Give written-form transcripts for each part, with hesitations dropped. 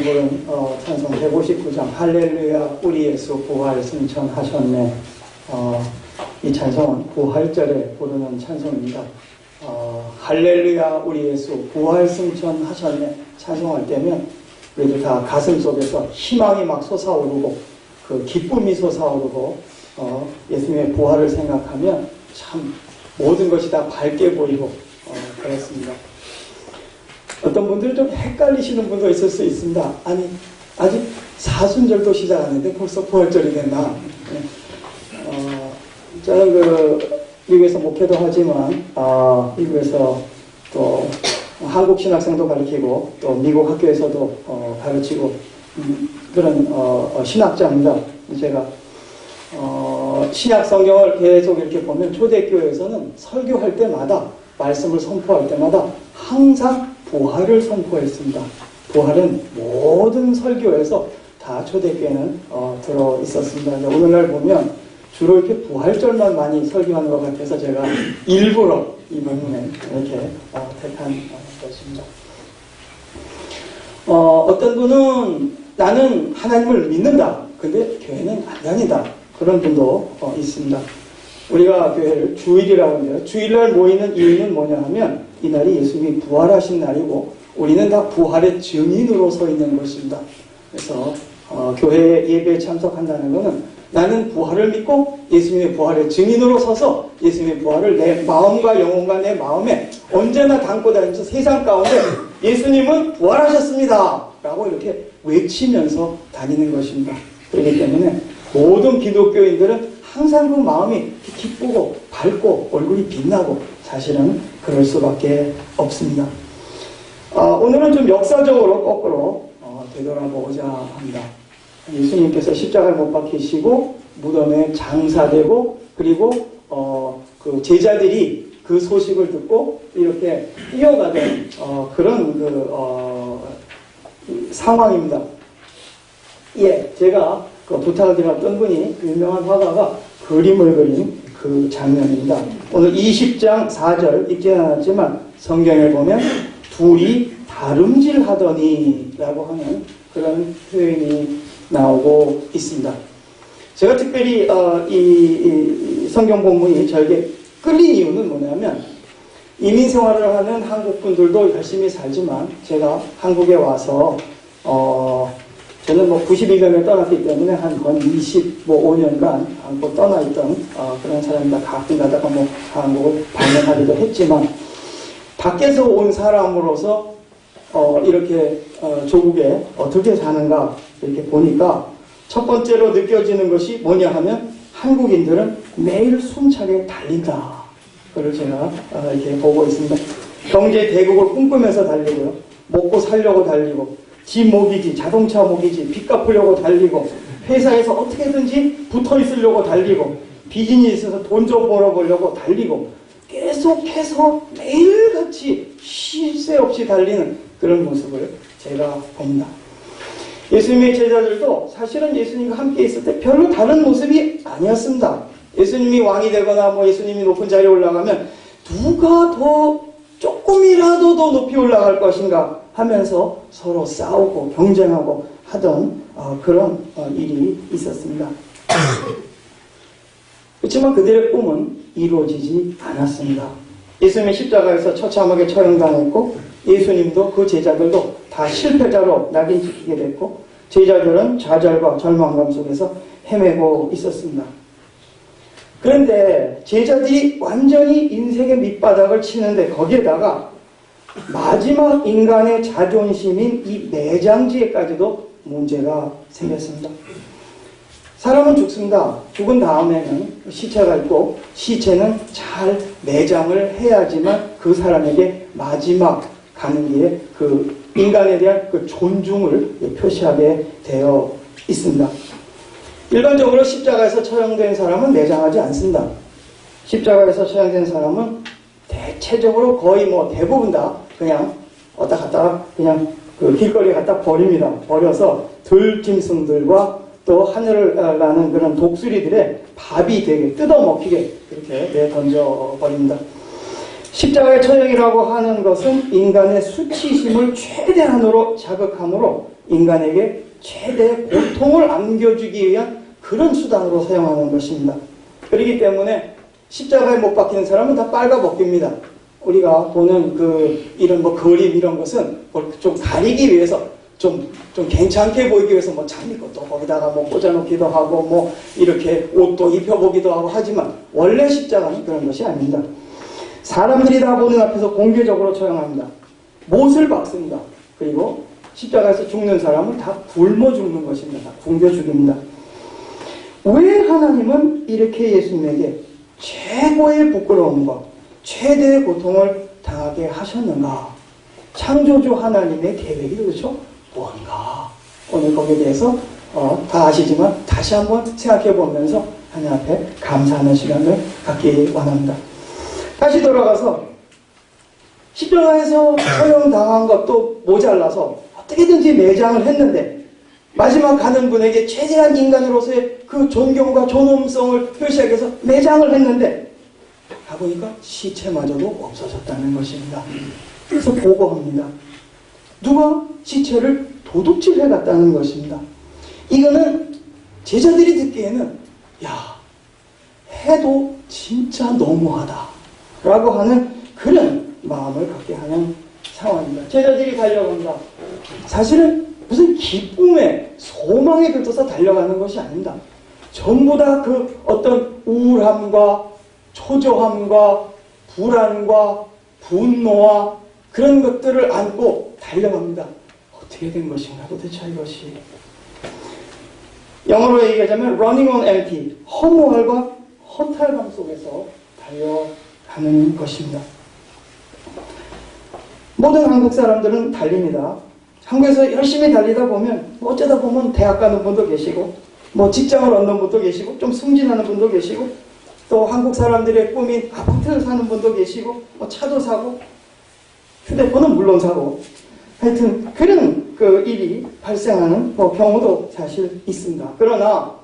부른 찬송 159장 할렐루야 우리 예수 부활 승천하셨네. 이 찬송은 부활절에 부르는 찬송입니다. 할렐루야 우리 예수 부활 승천하셨네 찬송할 때면 우리들 다 가슴 속에서 희망이 막 솟아오르고 그 기쁨이 솟아오르고 예수님의 부활을 생각하면 참 모든 것이 다 밝게 보이고 그렇습니다. 어떤 분들은 좀 헷갈리시는 분도 있을 수 있습니다. 아니 아직 사순절도 시작 안 했는데 벌써 부활절이 됐나? 저는 미국에서 목회도 하지만 미국에서 또 한국 신학생도 가르치고 또 미국 학교에서도 가르치고 그런 신학자입니다. 제가 신약 성경을 계속 이렇게 보면 초대교회에서는 설교할 때마다 말씀을 선포할 때마다 항상 부활을 선포했습니다. 부활은 모든 설교에서 다 초대교회는 들어 있었습니다. 오늘날 보면 주로 이렇게 부활절만 많이 설교하는 것 같아서 제가 일부러 이 본문에 이렇게 택한 것입니다. 어떤 분은 나는 하나님을 믿는다. 근데 교회는 안 다니다. 그런 분도 있습니다. 우리가 교회를 주일이라고 하는데요. 주일날 모이는 이유는 뭐냐 하면 이날이 예수님이 부활하신 날이고 우리는 다 부활의 증인으로 서 있는 것입니다. 그래서 교회 예배에 참석한다는 것은 나는 부활을 믿고 예수님의 부활의 증인으로 서서 예수님의 부활을 내 마음과 영혼과 내 마음에 언제나 담고 다니면서 세상 가운데 예수님은 부활하셨습니다 라고 이렇게 외치면서 다니는 것입니다. 그렇기 때문에 모든 기독교인들은 항상 그 마음이 기쁘고 밝고 얼굴이 빛나고 사실은 그럴 수밖에 없습니다. 오늘은 좀 역사적으로 거꾸로 되돌아보고자 합니다. 예수님께서 십자가에 못 박히시고 무덤에 장사되고 그리고 그 제자들이 그 소식을 듣고 이렇게 뛰어가던 그런 상황입니다. 예, 제가 부탁을 드렸던 분이 유명한 화가가 그림을 그린 그 장면입니다. 오늘 20장 4절 읽지는 않았지만 성경에 보면 둘이 다름질하더니 라고 하는 그런 표현이 나오고 있습니다. 제가 특별히 이 성경 본문이 저에게 끌린 이유는 뭐냐면 이민 생활을 하는 한국 분들도 열심히 살지만 제가 한국에 와서 저는 92년에 떠났기 때문에 한 25년간 한국 떠나 있던 그런 사람이다. 가끔 가다가 한국을 방문하기도 했지만 밖에서 온 사람으로서 이렇게 조국에 어떻게 사는가 이렇게 보니까 첫 번째로 느껴지는 것이 뭐냐 하면 한국인들은 매일 숨차게 달린다. 그걸 제가 이렇게 보고 있습니다. 경제 대국을 꿈꾸면서 달리고요. 먹고 살려고 달리고 집 모기지, 자동차 모기지, 빚 갚으려고 달리고 회사에서 어떻게든지 붙어 있으려고 달리고 비즈니스에서 돈 좀 벌어보려고 달리고 계속해서 매일같이 쉴 새 없이 달리는 그런 모습을 제가 봅니다. 예수님의 제자들도 사실은 예수님과 함께 있을 때 별로 다른 모습이 아니었습니다. 예수님이 왕이 되거나 예수님이 높은 자리에 올라가면 누가 더 조금이라도 더 높이 올라갈 것인가 하면서 서로 싸우고 경쟁하고 하던 그런 일이 있었습니다. 그렇지만 그들의 꿈은 이루어지지 않았습니다. 예수님의 십자가에서 처참하게 처형당했고 예수님도 그 제자들도 다 실패자로 낙인 찍히게 됐고 제자들은 좌절과 절망감 속에서 헤매고 있었습니다. 그런데 제자들이 완전히 인생의 밑바닥을 치는데 거기에다가 마지막 인간의 자존심인 이 매장지에까지도 문제가 생겼습니다. 사람은 죽습니다. 죽은 다음에는 시체가 있고 시체는 잘 매장을 해야지만 그 사람에게 마지막 가는 길에 그 인간에 대한 그 존중을 표시하게 되어 있습니다. 일반적으로 십자가에서 처형된 사람은 매장하지 않습니다. 십자가에서 처형된 사람은 대체적으로 거의 대부분 다 그냥 왔다 갔다가 그냥 그 길거리에 갖다 버립니다. 버려서 들짐승들과 또 하늘을 나는 그런 독수리들의 밥이 되게 뜯어먹히게 그렇게 내던져 버립니다. 십자가의 처형이라고 하는 것은 인간의 수치심을 최대한으로 자극함으로 인간에게 최대 고통을 안겨주기 위한 그런 수단으로 사용하는 것입니다. 그렇기 때문에 십자가에 못 박히는 사람은 다 빨가벗깁니다. 우리가 보는 이런 그림 이런 것은 좀 가리기 위해서 좀 괜찮게 보이기 위해서 장미꽃도 거기다가 꽂아놓기도 하고 이렇게 옷도 입혀보기도 하고 하지만 원래 십자가는 그런 것이 아닙니다. 사람들이 다 보는 앞에서 공개적으로 처형합니다. 못을 박습니다. 그리고 십자가에서 죽는 사람은 다 굶어 죽는 것입니다. 굶겨 죽입니다. 왜 하나님은 이렇게 예수님에게 최고의 부끄러움과 최대의 고통을 당하게 하셨는가? 창조주 하나님의 계획이 도대체 뭔가? 오늘 거기에 대해서 다 아시지만 다시 한번 생각해 보면서 하나님 앞에 감사하는 시간을 갖기 원합니다. 다시 돌아가서 십자가에서 처형당한 것도 모자라서 어떻게든지 매장을 했는데 마지막 가는 분에게 최대한 인간으로서의 그 존경과 존엄성을 표시하기 위해서 매장을 했는데 가보니까 시체마저도 없어졌다는 것입니다. 그래서 보고합니다. 누가 시체를 도둑질해 갔다는 것입니다. 이거는 제자들이 듣기에는 해도 진짜 너무하다 라고 하는 그런 마음을 갖게 하는 상황입니다. 제자들이 달려간다. 사실은 무슨 기쁨에 소망에 들떠서 달려가는 것이 아닙니다. 전부 다 그 어떤 우울함과 초조함과 불안과 분노와 그런 것들을 안고 달려갑니다. 어떻게 된 것인가 도대체 이것이. 영어로 얘기하자면 running on empty, 허무함과 허탈감 속에서 달려가는 것입니다. 모든 한국 사람들은 달립니다. 한국에서 열심히 달리다 보면 어쩌다 보면 대학 가는 분도 계시고 직장을 얻는 분도 계시고 좀 승진하는 분도 계시고 또 한국 사람들의 꿈인 아파트를 사는 분도 계시고 차도 사고 휴대폰은 물론 사고 하여튼 그런 일이 발생하는 경우도 사실 있습니다. 그러나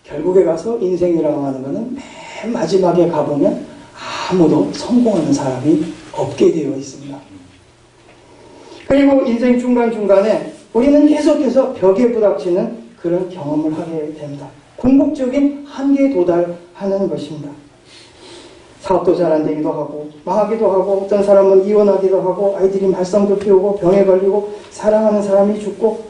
결국에 가서 인생이라고 하는 것은 맨 마지막에 가보면 아무도 성공하는 사람이 없게 되어 있습니다. 그리고 인생 중간중간에 우리는 계속해서 벽에 부닥치는 그런 경험을 하게 됩니다. 궁극적인 한계에 도달하는 것입니다. 사업도 잘 안 되기도 하고 망하기도 하고 어떤 사람은 이혼하기도 하고 아이들이 말썽도 피우고 병에 걸리고 사랑하는 사람이 죽고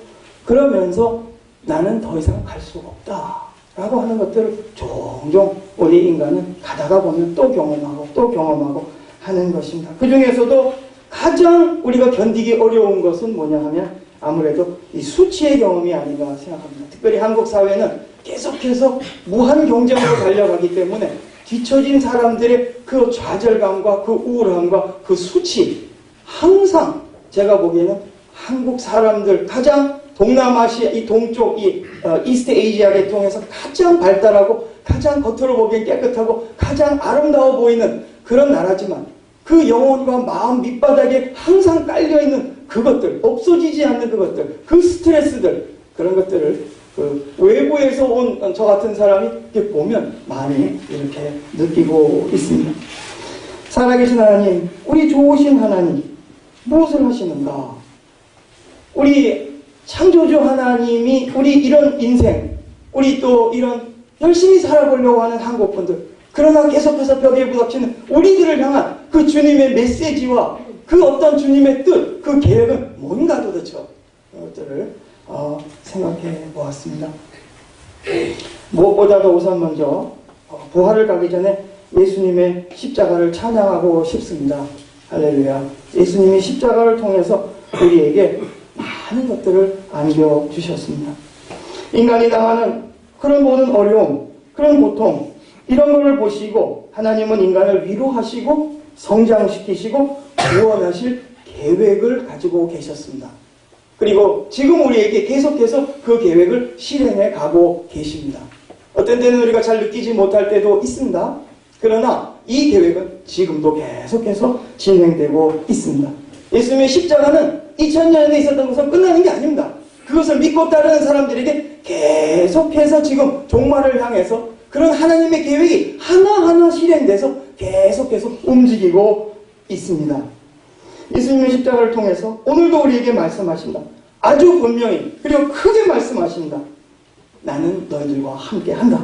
그러면서 나는 더 이상 갈 수가 없다 라고 하는 것들을 종종 우리 인간은 가다가 보면 또 경험하고 또 경험하고 하는 것입니다. 그 중에서도 가장 우리가 견디기 어려운 것은 뭐냐 하면 아무래도 이 수치의 경험이 아닌가 생각합니다. 특별히 한국 사회는 계속해서 무한 경쟁으로 달려가기 때문에 뒤처진 사람들의 그 좌절감과 그 우울함과 그 수치 항상 제가 보기에는 한국 사람들 가장 동남아시아 이 동쪽 이스트 아시아 계통에서 가장 발달하고 가장 겉으로 보기엔 깨끗하고 가장 아름다워 보이는 그런 나라지만 그 영혼과 마음 밑바닥에 항상 깔려있는 그것들, 없어지지 않는 그것들, 그 스트레스들, 그런 것들을 외부에서 온 저 같은 사람이 이렇게 보면 많이 이렇게 느끼고 있습니다. 살아계신 하나님, 우리 좋으신 하나님, 무엇을 하시는가? 우리 창조주 하나님이 우리 이런 인생, 우리 또 이런 열심히 살아보려고 하는 한국분들, 그러나 계속해서 벽에 부닥치는 우리들을 향한 그 주님의 메시지와 그 어떤 주님의 뜻, 그 계획은 뭔가 도대체 그것들을 생각해 보았습니다. 무엇보다도 우선 먼저 부활을 가기 전에 예수님의 십자가를 찬양하고 싶습니다. 할렐루야. 예수님이 십자가를 통해서 우리에게 많은 것들을 안겨주셨습니다. 인간이 당하는 그런 모든 어려움, 그런 고통, 이런 것을 보시고 하나님은 인간을 위로하시고 성장시키시고 구원하실 계획을 가지고 계셨습니다. 그리고 지금 우리에게 계속해서 그 계획을 실행해 가고 계십니다. 어떤 때는 우리가 잘 느끼지 못할 때도 있습니다. 그러나 이 계획은 지금도 계속해서 진행되고 있습니다. 예수님의 십자가는 2000년 전에 있었던 것은 끝나는 게 아닙니다. 그것을 믿고 따르는 사람들에게 계속해서 지금 종말을 향해서 그런 하나님의 계획이 하나하나 실행돼서 계속해서 움직이고 있습니다. 예수님의 십자가를 통해서 오늘도 우리에게 말씀하신다. 아주 분명히 그리고 크게 말씀하십니다. 나는 너희들과 함께 한다.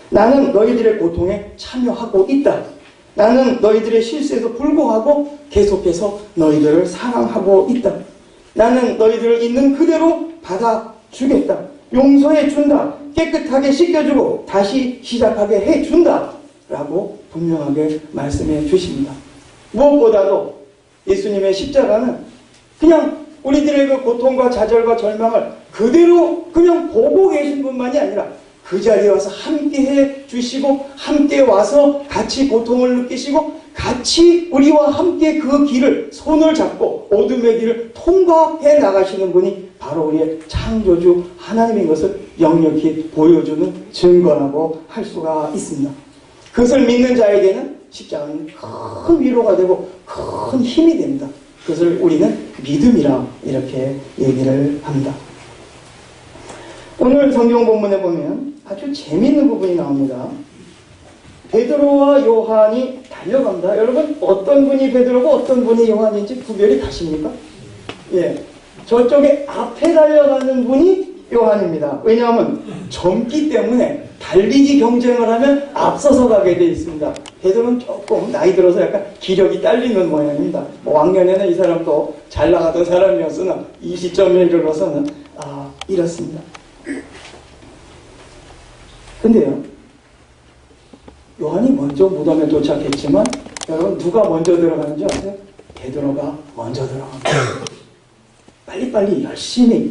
나는 너희들의 고통에 참여하고 있다. 나는 너희들의 실수에도 불구하고 계속해서 너희들을 사랑하고 있다. 나는 너희들을 있는 그대로 받아주겠다. 용서해 준다. 깨끗하게 씻겨주고 다시 시작하게 해준다. 라고 분명하게 말씀해 주십니다. 무엇보다도 예수님의 십자가는 그냥 우리들의 그 고통과 좌절과 절망을 그대로 그냥 보고 계신 분만이 아니라 그 자리에 와서 함께 해 주시고 함께 와서 같이 고통을 느끼시고 같이 우리와 함께 그 길을 손을 잡고 어둠의 길을 통과해 나가시는 분이 바로 우리의 창조주 하나님인 것을 역력히 보여주는 증거라고 할 수가 있습니다. 그것을 믿는 자에게는 십자가는 큰 위로가 되고 큰 힘이 됩니다. 그것을 우리는 믿음이라 이렇게 얘기를 합니다. 오늘 성경 본문에 보면 아주 재미있는 부분이 나옵니다. 베드로와 요한이 달려갑니다. 여러분 어떤 분이 베드로고 어떤 분이 요한인지 구별이 가십니까? 예, 저쪽에 앞에 달려가는 분이 요한입니다. 왜냐하면 젊기 때문에 달리기 경쟁을 하면 앞서서 가게 되어 있습니다. 베드로는 조금 나이 들어서 약간 기력이 딸리는 모양입니다. 뭐 왕년에는 이 사람도 잘 나가던 사람이었으나 이 시점에 이르러서는 이렇습니다. 근데요, 요한이 먼저 무덤에 도착했지만 여러분 누가 먼저 들어가는지 아세요? 베드로가 먼저 들어갑니다. 빨리빨리 열심히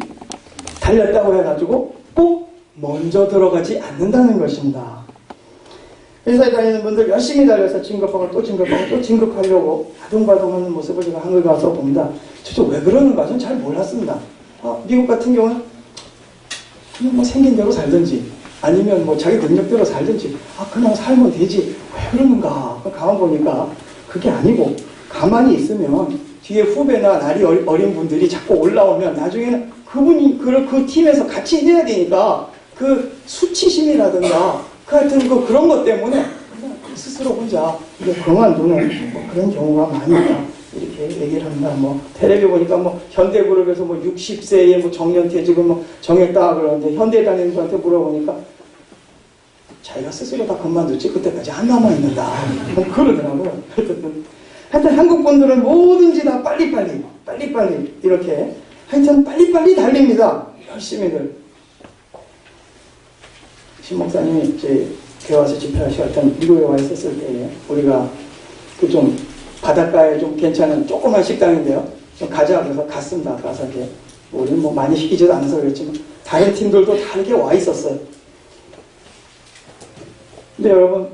달렸다고 해가지고 꼭 먼저 들어가지 않는다는 것입니다. 회사에 다니는 분들 열심히 달려서 진급하고 또 진급하고 또 진급하려고 바둥바둥하는 모습을 제가 한국에 가서 봅니다. 저도 왜 그러는가 저는 잘 몰랐습니다. 미국 같은 경우는 그냥 뭐 생긴 대로 살든지 아니면 뭐 자기 능력대로 살든지 그냥 살면 되지 왜 그러는가 가만 보니까 그게 아니고 가만히 있으면 뒤에 후배나 나이 어린 분들이 자꾸 올라오면 나중에는 그분이 그 팀에서 같이 해야 되니까 그 수치심이라든가 하여튼 그런 것 때문에 그냥 스스로 혼자 이게 그만두는 뭐 그런 경우가 많이 있다 이렇게 얘기를 합니다. 뭐 텔레비 보니까 뭐 현대그룹에서 뭐 60세에 뭐 정년퇴직을 뭐 정했다 그러는데 현대 다니는 분한테 물어보니까 자기가 스스로 다 그만두지 그때까지 안 남아있는다 뭐 그러더라고요. 하여튼 한국 분들은 뭐든지 다 빨리빨리 이렇게 하여튼 빨리빨리 달립니다. 열심히들. 신 목사님이 이제 교회 와서 집회하시고 하여튼 미국에 와 있었을 때 우리가 그 좀 바닷가에 좀 괜찮은 조그만 식당인데요. 좀 가자 그래서 갔습니다. 가서 이제 우리는 뭐 많이 시키지도 않아서 그랬지만 다른 팀들도 다 이렇게 와 있었어요. 근데 여러분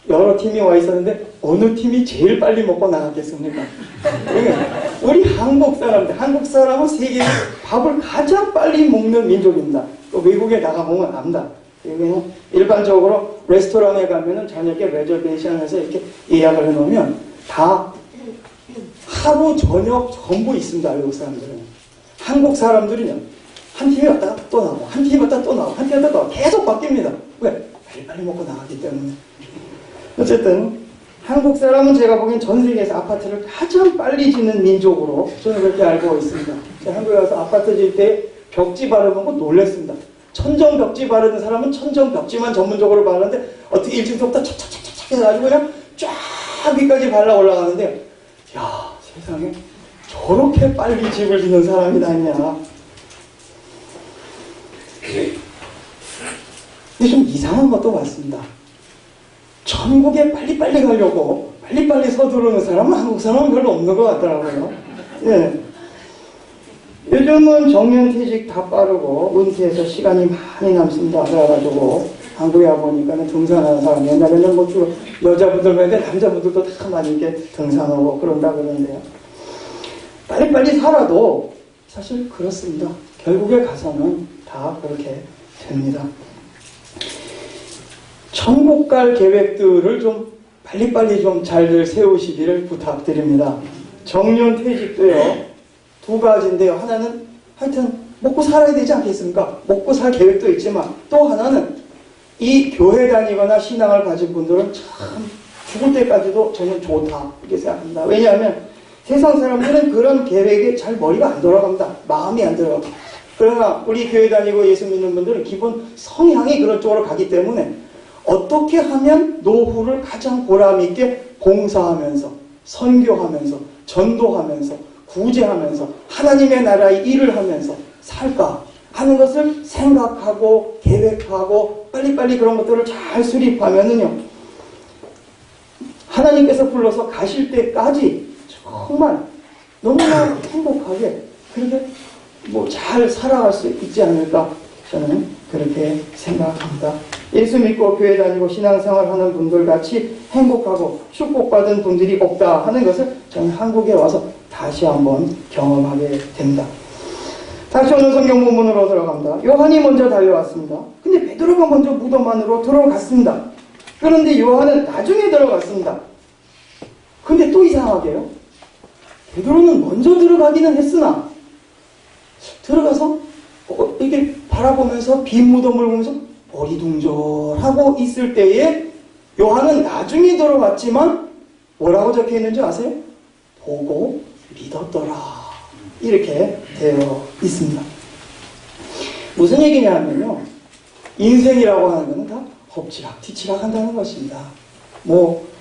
여러 팀이 와 있었는데 어느 팀이 제일 빨리 먹고 나갔겠습니까? 우리 한국 사람은 세계에서 밥을 가장 빨리 먹는 민족입니다. 또 외국에 나가보면 압니다. 여기는 일반적으로 레스토랑에 가면은 저녁에 레저베이션에서 이렇게 예약을 해놓으면 다 하루 저녁 전부 있습니다. 외국 사람들은. 한국 사람들은요 한 팀이 왔다가 또 나오고 한 팀이 왔다가 또 나오고 한 팀이 왔다가 또 나오고 계속 바뀝니다. 왜? 빨리 먹고 나가기 때문에. 어쨌든 한국 사람은 제가 보기엔 전 세계에서 아파트를 가장 빨리 짓는 민족으로 저는 그렇게 알고 있습니다. 제가 한국에 가서 아파트 질 때 벽지 바르는 거 놀랬습니다. 천정 벽지 바르는 사람은 천정 벽지만 전문적으로 바르는데 어떻게 일층부터 착착착착 해가지고 그냥 쫙 위까지 발라 올라가는데 야 세상에 저렇게 빨리 집을 짓는 사람이 다 있냐. 근데 좀 이상한 것도 봤습니다. 천국에 빨리빨리 가려고 빨리빨리 서두르는 사람은 한국 사람은 별로 없는 것 같더라고요. 예. 요즘은 정년퇴직 다 빠르고 은퇴해서 시간이 많이 남습니다. 그래가지고 한국에 와보니까는 등산하는 사람 옛날에는 뭐 주로 여자분들만 했는데 남자분들도 다 많이 이렇게 등산하고 그런다 그러는데요. 빨리빨리 살아도 사실 그렇습니다. 결국에 가서는 다 그렇게 됩니다. 천국 갈 계획들을 좀 빨리빨리 좀 잘 세우시기를 부탁드립니다. 정년퇴직도요. 두 가지인데요. 하나는 하여튼 먹고 살아야 되지 않겠습니까? 먹고 살 계획도 있지만 또 하나는 이 교회 다니거나 신앙을 가진 분들은 참 죽을 때까지도 저는 좋다 이렇게 생각합니다. 왜냐하면 세상 사람들은 그런 계획에 잘 머리가 안 돌아갑니다. 마음이 안 들어갑니다. 그러나 우리 교회 다니고 예수 믿는 분들은 기본 성향이 그런 쪽으로 가기 때문에 어떻게 하면 노후를 가장 보람있게 봉사하면서 선교하면서 전도하면서 구제하면서 하나님의 나라의 일을 하면서 살까 하는 것을 생각하고 계획하고 빨리빨리 그런 것들을 잘 수립하면은요, 하나님께서 불러서 가실 때까지 정말 너무나 행복하게 그렇게 잘 살아갈 수 있지 않을까 저는 그렇게 생각합니다. 예수 믿고 교회 다니고 신앙생활 하는 분들 같이 행복하고 축복받은 분들이 없다 하는 것을 저는 한국에 와서 다시 한번 경험하게 됩니다. 다시 오늘 성경 본문으로 들어갑니다. 요한이 먼저 달려왔습니다. 근데 베드로가 먼저 무덤 안으로 들어갔습니다. 그런데 요한은 나중에 들어갔습니다. 근데 또 이상하게요, 베드로는 먼저 들어가기는 했으나 들어가서 이렇게 바라보면서 빈 무덤을 보면서 어리둥절하고 있을 때에 요한은 나중에 들어갔지만 뭐라고 적혀 있는지 아세요? 보고 믿었더라, 이렇게 되어 있습니다. 무슨 얘기냐면요, 인생이라고 하는 것은 다 엎치락 뒤치락 한다는 것입니다.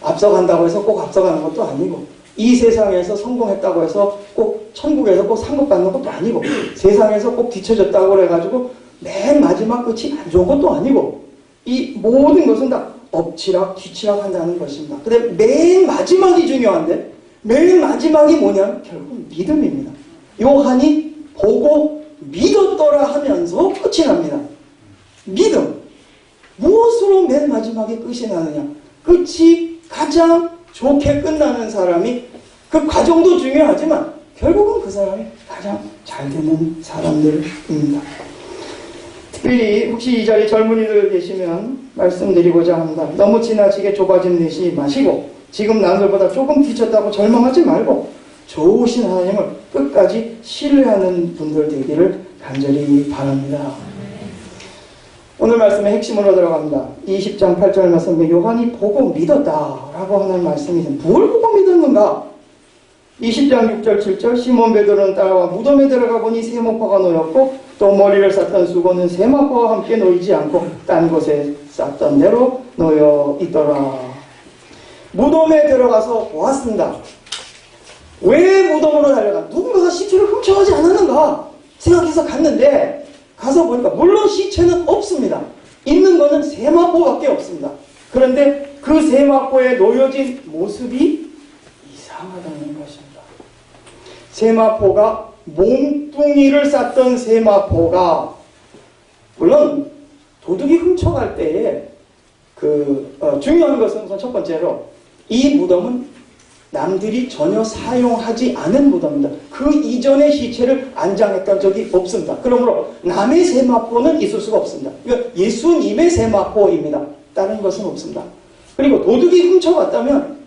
앞서간다고 해서 꼭 앞서가는 것도 아니고, 이 세상에서 성공했다고 해서 꼭 천국에서 꼭 상급 받는 것도 아니고, 세상에서 꼭 뒤처졌다고 그래가지고 맨 마지막 끝이 안 좋은 것도 아니고, 이 모든 것은 다 엎치락 뒤치락 한다는 것입니다. 근데 맨 마지막이 중요한데, 맨 마지막이 뭐냐면 결국 믿음입니다. 요한이 보고 믿었더라 하면서 끝이 납니다. 믿음. 무엇으로 맨 마지막에 끝이 나느냐? 끝이 가장 좋게 끝나는 사람이, 그 과정도 중요하지만 결국은 그 사람이 가장 잘 되는 사람들입니다. 특별히 혹시 이 자리에 젊은이들 계시면 말씀드리고자 합니다. 너무 지나치게 좁아짐 내지 마시고, 지금 남들보다 조금 뒤쳤다고 절망하지 말고 좋으신 하나님을 끝까지 신뢰하는 분들 되기를 간절히 바랍니다. 오늘 말씀의 핵심으로 들어갑니다. 20장 8절 말씀에 요한이 보고 믿었다라고 하는 말씀이 있습니다. 뭘 보고 믿었는가? 20장 6절 7절 시몬 베드로는 따라와 무덤에 들어가 보니 세마포가 놓였고 또 머리를 쌌던 수건은 세마포와 함께 놓이지 않고 딴 곳에 쌌던 대로 놓여 있더라. 무덤에 들어가서 보았습니다. 왜 무덤으로 달려가? 누군가가 시체를 훔쳐가지 않았는가 생각해서 갔는데, 가서 보니까 물론 시체는 없습니다. 있는 거는 세마포밖에 없습니다. 그런데 그 세마포에 놓여진 모습이 이상하다는 것입니다. 세마포가 몸뚱이를 쌌던 세마포가, 물론 도둑이 훔쳐갈 때에 중요한 것은 우선 첫 번째로 이 무덤은 남들이 전혀 사용하지 않은 무덤입니다. 그 이전의 시체를 안장했던 적이 없습니다. 그러므로 남의 세마포는 있을 수가 없습니다. 그러니까 예수님의 세마포입니다. 다른 것은 없습니다. 그리고 도둑이 훔쳐갔다면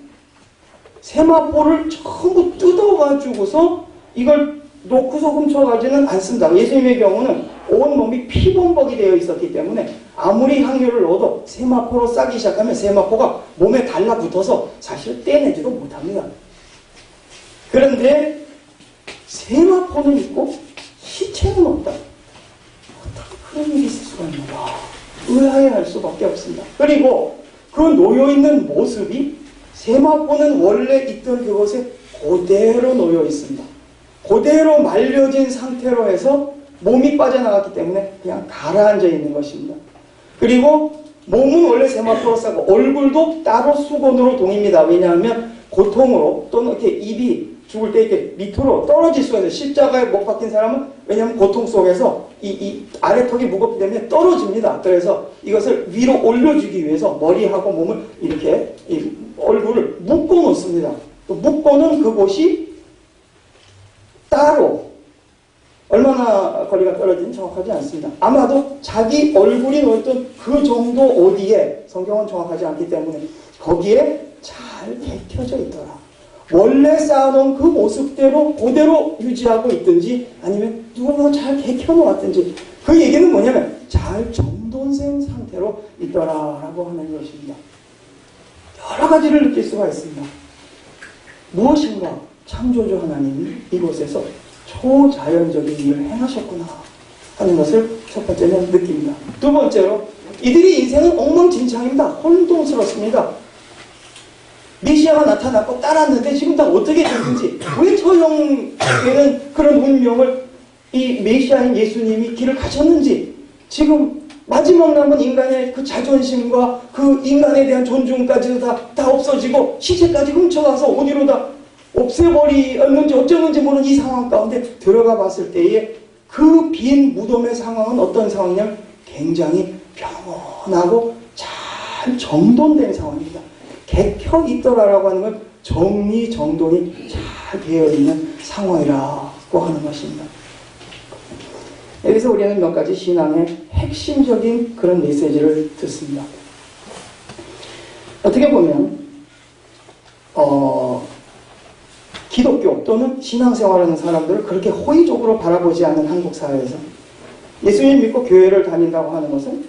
세마포를 전부 뜯어가지고서 이걸 놓고서 훔쳐가지는 않습니다. 예수님의 경우는 온 몸이 피범벅이 되어 있었기 때문에 아무리 향유를 넣어도 세마포로 싸기 시작하면 세마포가 몸에 달라붙어서 사실 떼내지도 못합니다. 그런데 세마포는 있고 시체는 없다. 어떻게 그런 일이 있을 수가 있는가? 의아해할 수밖에 없습니다. 그리고 그 놓여있는 모습이, 세마포는 원래 있던 그곳에 그대로 놓여 있습니다. 그대로 말려진 상태로 해서 몸이 빠져나갔기 때문에 그냥 가라앉아 있는 것입니다. 그리고 몸은 원래 세마포로 싸고 얼굴도 따로 수건으로 동입니다. 왜냐하면 고통으로 또는 이렇게 입이 죽을 때 이렇게 밑으로 떨어질 수가 있어요. 십자가에 못 박힌 사람은 왜냐하면 고통 속에서 이 아래턱이 무겁기 때문에 떨어집니다. 그래서 이것을 위로 올려주기 위해서 머리하고 몸을 이렇게 이 얼굴을 묶어 놓습니다. 또 묶어 놓은 그곳이 따로 얼마나 거리가 떨어지는지 정확하지 않습니다. 아마도 자기 얼굴이 놓였던 그 정도 어디에, 성경은 정확하지 않기 때문에 거기에 잘 개켜져 있더라. 원래 쌓아놓은 그 모습대로 그대로 유지하고 있든지 아니면 누군가 잘 개켜놓았든지, 그 얘기는 뭐냐면 잘 정돈된 상태로 있더라라고 하는 것입니다. 여러 가지를 느낄 수가 있습니다. 무엇인가? 창조주 하나님이 이곳에서 초자연적인 일을 행하셨구나 하는 것을 첫 번째는 느낍니다. 두 번째로 이들의 인생은 엉망진창입니다. 혼돈스럽습니다. 메시아가 나타났고 따랐는데 지금 다 어떻게 됐는지, 왜 처형에는 그런 운명을 이 메시아인 예수님이 길을 가셨는지, 지금 마지막 남은 인간의 그 자존심과 그 인간에 대한 존중까지도 다 없어지고 시체까지 훔쳐가서 어디로 다 없애버리는지 어쩌는지 모르는 이 상황 가운데 들어가 봤을 때에 그 빈 무덤의 상황은 어떤 상황이냐면 굉장히 평온하고 잘 정돈된 상황입니다. 개켜 있더라라고 하는 건 정리정돈이 잘 되어 있는 상황이라고 하는 것입니다. 여기서 우리는 몇 가지 신앙의 핵심적인 그런 메시지를 듣습니다. 어떻게 보면 기독교 또는 신앙생활하는 사람들을 그렇게 호의적으로 바라보지 않는 한국 사회에서 예수님 믿고 교회를 다닌다고 하는 것은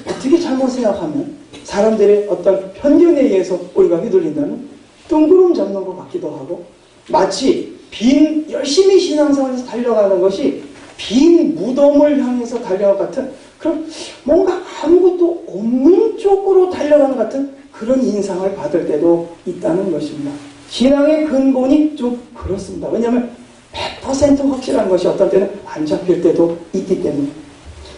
어떻게 잘못 생각하면 사람들의 어떤 편견에 의해서 우리가 휘둘린다면 뜬구름 잡는 것 같기도 하고, 마치 열심히 신앙생활에서 달려가는 것이 빈 무덤을 향해서 달려갈 같은, 그런 뭔가 아무것도 없는 쪽으로 달려가는 같은 그런 인상을 받을 때도 있다는 것입니다. 신앙의 근본이 좀 그렇습니다. 왜냐하면 100% 확실한 것이 어떤 때는 안 잡힐 때도 있기 때문에.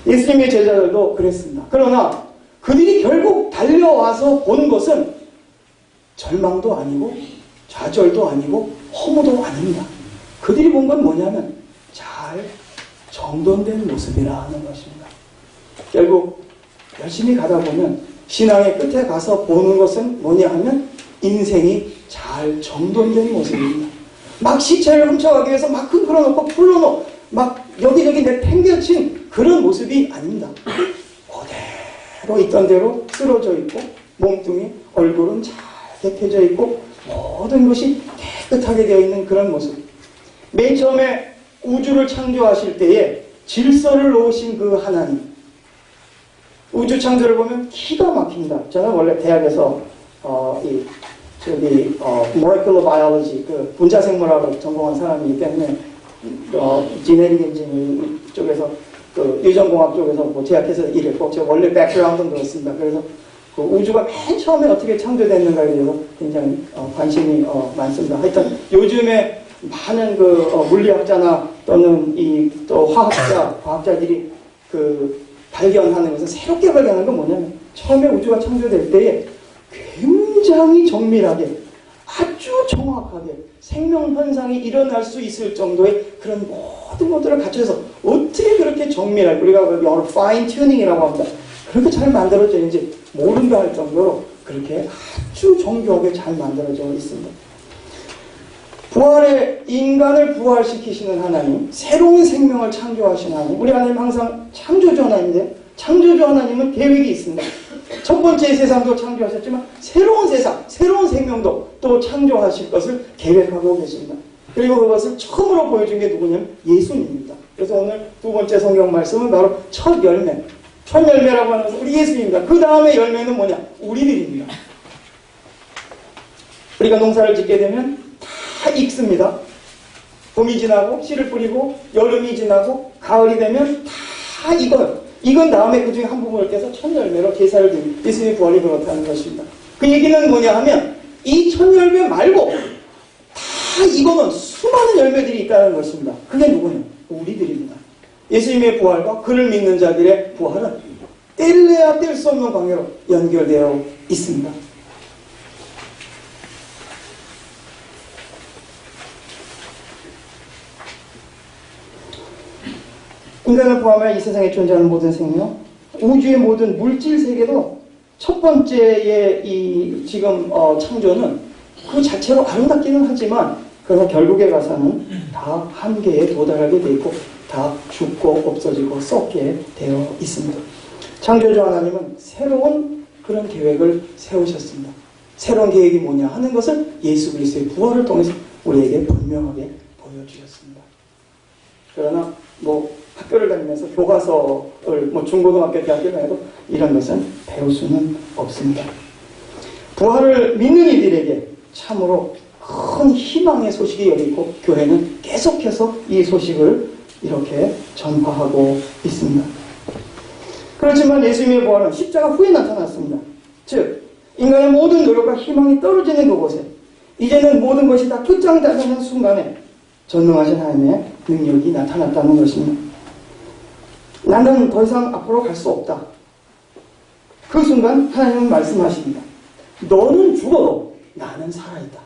예수님의 제자들도 그랬습니다. 그러나 그들이 결국 달려와서 본 것은 절망도 아니고 좌절도 아니고 허무도 아닙니다. 그들이 본 건 뭐냐면 잘 정돈된 모습이라는 것입니다. 결국 열심히 가다 보면 신앙의 끝에 가서 보는 것은 뭐냐 하면 인생이 잘 정돈된 모습입니다. 막 시체를 훔쳐가기 위해서 막 흔들어놓고 풀어놓고 막 여기저기 내팽개친 그런 모습이 아닙니다. 그대로 있던 대로 쓰러져 있고 몸뚱이, 얼굴은 잘 개펴져 있고 모든 것이 깨끗하게 되어 있는 그런 모습. 맨 처음에 우주를 창조하실 때에 질서를 놓으신 그 하나님, 우주 창조를 보면 기가 막힙니다. 저는 원래 대학에서 molecular biology, 그 분자생물학을 전공한 사람이기 때문에 지네릭 엔지니어링 쪽에서 그 유전공학 쪽에서 뭐 제약해서 일했고, 제가 원래 백그라운드는 그렇습니다. 그래서 그 우주가 맨 처음에 어떻게 창조됐는가에 대해서 굉장히 관심이 많습니다. 하여튼 요즘에 많은 그 물리학자나 또는 또 과학자들이 그 발견하는 것은, 새롭게 발견하는 건 뭐냐면 처음에 우주가 창조될 때에 굉장히 정밀하게 아주 정확하게 생명 현상이 일어날 수 있을 정도의 그런 모든 것들을 갖춰서 어떻게 그렇게 정밀하게, 우리가 영어로 파인 튜닝이라고 합니다. 그렇게 잘 만들어져 있는지 모른다 할 정도로 그렇게 아주 정교하게 잘 만들어져 있습니다. 인간을 부활시키시는 하나님, 새로운 생명을 창조하시는 하나님, 우리 하나님 항상 창조주 하나님인데, 창조주 하나님은 계획이 있습니다. 첫 번째 세상도 창조하셨지만 새로운 세상, 새로운 생명도 또 창조하실 것을 계획하고 계십니다. 그리고 그것을 처음으로 보여준 게 누구냐면 예수님입니다. 그래서 오늘 두 번째 성경 말씀은 바로 첫 열매, 첫 열매라고 하는 것은 우리 예수님입니다. 그 다음에 열매는 뭐냐? 우리들입니다. 우리가 농사를 짓게 되면 다 익습니다. 봄이 지나고 씨를 뿌리고 여름이 지나고 가을이 되면 다 익어요. 익은 다음에 그 중에 한 부분을 떼서 첫 열매로 제사를 드립니다. 예수님의 부활이 그렇다는 것입니다. 그 얘기는 뭐냐 하면 이 첫 열매 말고 다 익어놓은 수많은 열매들이 있다는 것입니다. 그게 누구냐? 우리들입니다. 예수님의 부활과 그를 믿는 자들의 부활은 뗄래야 뗄 수 없는 관계로 연결되어 있습니다. 인간을 포함해 이 세상에 존재하는 모든 생명, 우주의 모든 물질 세계도 첫 번째의 이 지금 창조는 그 자체로 아름답기는 하지만, 그러나 결국에 가서는 다 한계에 도달하게 되어 있고 다 죽고 없어지고 썩게 되어 있습니다. 창조주 하나님은 새로운 그런 계획을 세우셨습니다. 새로운 계획이 뭐냐 하는 것을 예수 그리스도의 부활을 통해서 우리에게 분명하게 보여주셨습니다. 그러나 학교를 다니면서 교과서를 중고등학교, 대학교를 해도 이런 것은 배울 수는 없습니다. 부활을 믿는 이들에게 참으로 큰 희망의 소식이 여기 있고 교회는 계속해서 이 소식을 이렇게 전파하고 있습니다. 그렇지만 예수님의 부활은 십자가 후에 나타났습니다. 즉 인간의 모든 노력과 희망이 떨어지는 그곳에 이제는 모든 것이 다 끝장나는 순간에 전능하신 하나님의 능력이 나타났다는 것입니다. 나는 더 이상 앞으로 갈 수 없다. 그 순간 하나님은 말씀하십니다. 너는 죽어도 나는 살아있다.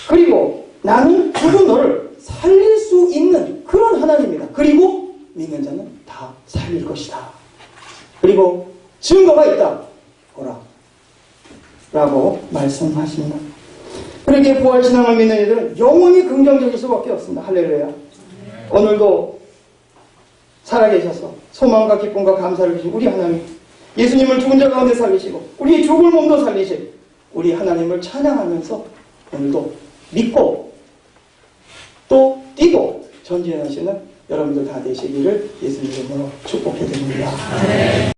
그리고 나는 죽은 너를 살릴 수 있는 그런 하나님이다. 그리고 믿는 자는 다 살릴 것이다. 그리고 증거가 있다. 보라. 라고 말씀하십니다. 그렇게 부활신앙을 믿는 이들은 영원히 긍정적일 수밖에 없습니다. 할렐루야. 오늘도 살아계셔서 소망과 기쁨과 감사를 주신 우리 하나님, 예수님을 죽은 자 가운데 살리시고 우리 죽을 몸도 살리신 우리 하나님을 찬양하면서 오늘도 믿고 또 뛰고 전진하시는 여러분들 다 되시기를 예수님 이름으로 축복해 드립니다.